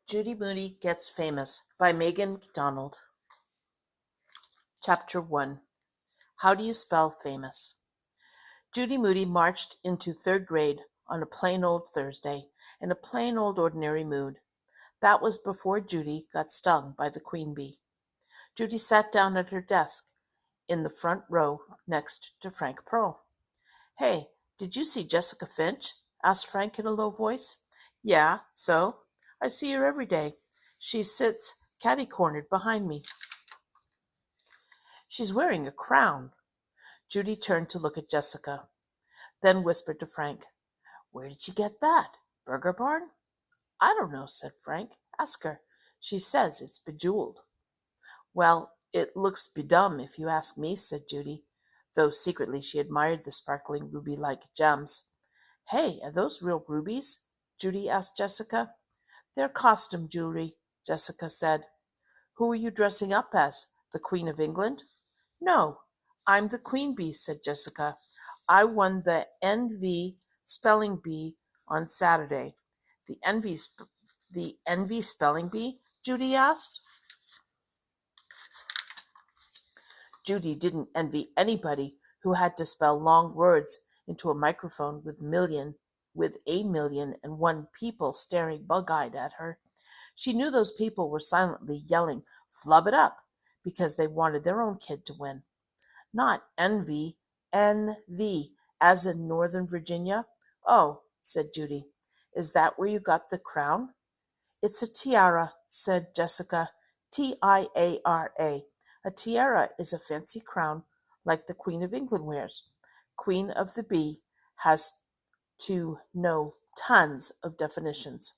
Judy Moody Gets Famous by Megan MacDonald. Chapter 1. How do you spell famous? Judy Moody marched into third grade on a plain old Thursday, in a plain old ordinary mood. That was before Judy got stung by the queen bee. Judy sat down at her desk in the front row next to Frank Pearl. "Hey, did you see Jessica Finch?" asked Frank in a low voice. "Yeah, so? I see her every day. She sits catty-cornered behind me. She's wearing a crown." Judy turned to look at Jessica, then whispered to Frank, "Where did she get that? Burger Barn?" "I don't know," said Frank. "Ask her. She says it's bejeweled." "Well, it looks bedum, if you ask me," said Judy, though secretly she admired the sparkling ruby-like gems. "Hey, are those real rubies?" Judy asked Jessica. "They're costume jewelry," Jessica said. "Who are you dressing up as? The Queen of England?" "No, I'm the queen bee," said Jessica. "I won the Envy spelling bee on Saturday." The Envy spelling bee?" Judy asked. Judy didn't envy anybody who had to spell long words into a microphone with a million and one people staring bug-eyed at her. She knew those people were silently yelling, "Flub it up," because they wanted their own kid to win. "Not envy, N-V, as in Northern Virginia?" "Oh," said Judy. "Is that where you got the crown?" "It's a tiara," said Jessica. Tiara. A tiara is a fancy crown like the Queen of England wears. Queen of the bee has to know tons of definitions.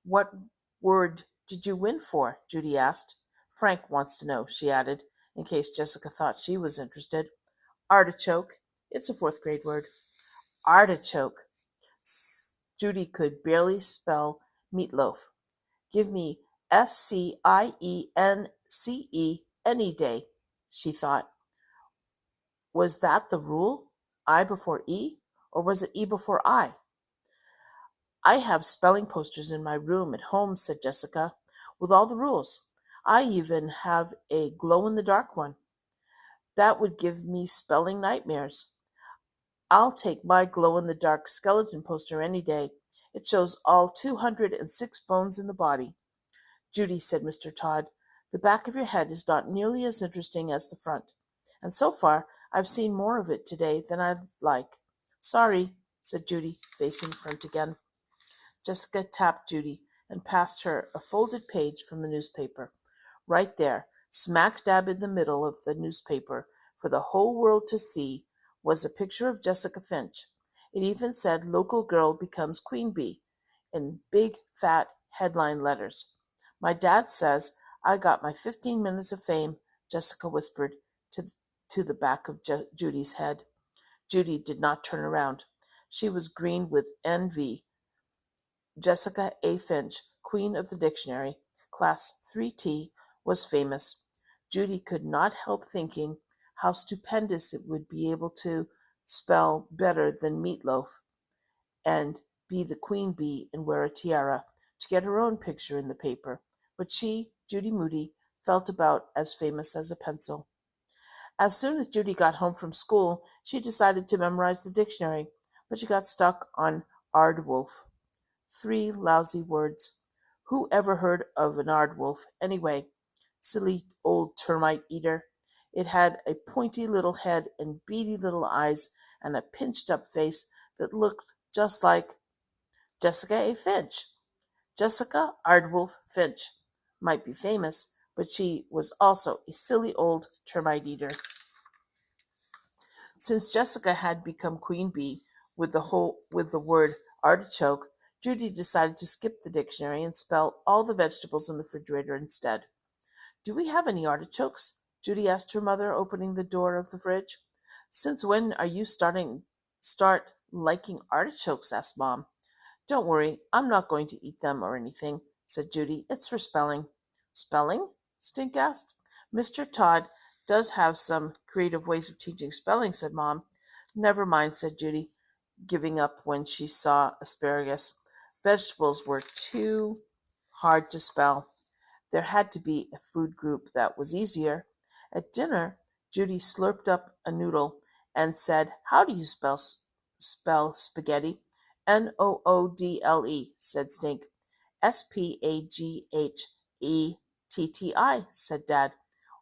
"What word did you win for?" Judy asked. "Frank wants to know," she added, in case Jessica thought she was interested. "Artichoke. It's a fourth-grade word." Artichoke. Judy could barely spell meatloaf. "Give me Science any day," she thought. Was that the rule? I before E? Or was it E before I? "I have spelling posters in my room at home," said Jessica, "with all the rules. I even have a glow-in-the-dark one. That would give me spelling nightmares. I'll take my glow-in-the-dark skeleton poster any day. It shows all 206 bones in the body." "Judy," said Mr. Todd, "the back of your head is not nearly as interesting as the front, and so far I've seen more of it today than I'd like." "Sorry," said Judy, facing front again. Jessica tapped Judy and passed her a folded page from the newspaper. Right there, smack dab in the middle of the newspaper, for the whole world to see, was a picture of Jessica Finch. It even said "Local Girl Becomes Queen Bee" in big, fat headline letters. "My dad says I got my 15 minutes of fame," Jessica whispered to the back of Judy's head. Judy did not turn around. She was green with envy. Jessica A. Finch, Queen of the Dictionary, Class 3T, was famous. Judy could not help thinking how stupendous it would be able to spell better than meatloaf, and be the queen bee and wear a tiara, to get her own picture in the paper. But she, Judy Moody, felt about as famous as a pencil. As soon as Judy got home from school, she decided to memorize the dictionary, but she got stuck on aardwolf. 3 lousy words. Who ever heard of an aardwolf, anyway? Silly old termite eater. It had a pointy little head and beady little eyes and a pinched-up face that looked just like Jessica A. Finch. Jessica Aardwolf Finch might be famous, but she was also a silly old termite eater. Since Jessica had become queen bee with the word artichoke, Judy decided to skip the dictionary and spell all the vegetables in the refrigerator instead. "Do we have any artichokes?" Judy asked her mother, opening the door of the fridge. "Since when are you start liking artichokes?" asked Mom. "Don't worry, I'm not going to eat them or anything," said Judy. "It's for spelling." "Spelling?" Stink asked. "Mr. Todd does have some creative ways of teaching spelling," said Mom. "Never mind," said Judy, giving up when she saw asparagus. Vegetables were too hard to spell. There had to be a food group that was easier. At dinner, Judy slurped up a noodle and said, "How do you spell spaghetti?" "Noodle," said Stink. "Spaghetti," said Dad.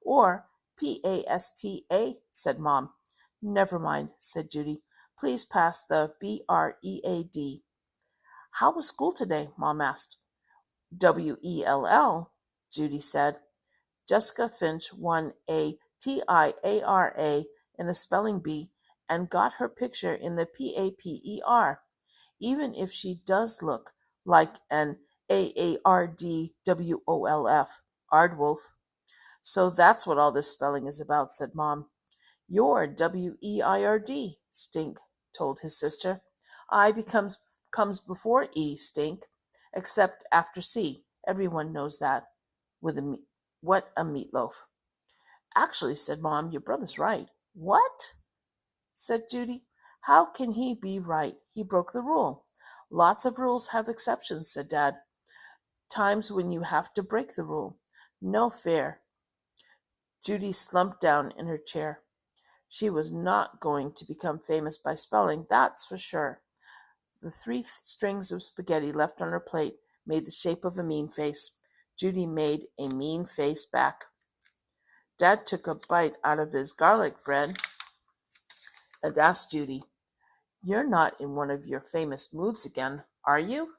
"Or pasta," said Mom. "Never mind," said Judy. "Please pass the bread." "How was school today?" Mom asked. "Well," Judy said. "Jessica Finch won a TIARA in a spelling bee and got her picture in the PAPER, even if she does look like an AARDWOLF, Aardwolf." "So that's what all this spelling is about," said Mom. "You're WEIRD," Stink told his sister. "I comes before E, Stink, except after C. Everyone knows that. What a meatloaf." "Actually," said Mom, "your brother's right." "What?" said Judy. "How can he be right? He broke the rule." "Lots of rules have exceptions," said Dad. "Times when you have to break the rule. No fair." Judy slumped down in her chair. She was not going to become famous by spelling, that's for sure. The 3 strings of spaghetti left on her plate made the shape of a mean face. Judy made a mean face back. Dad took a bite out of his garlic bread and asked Judy, "You're not in one of your famous moods again, are you?"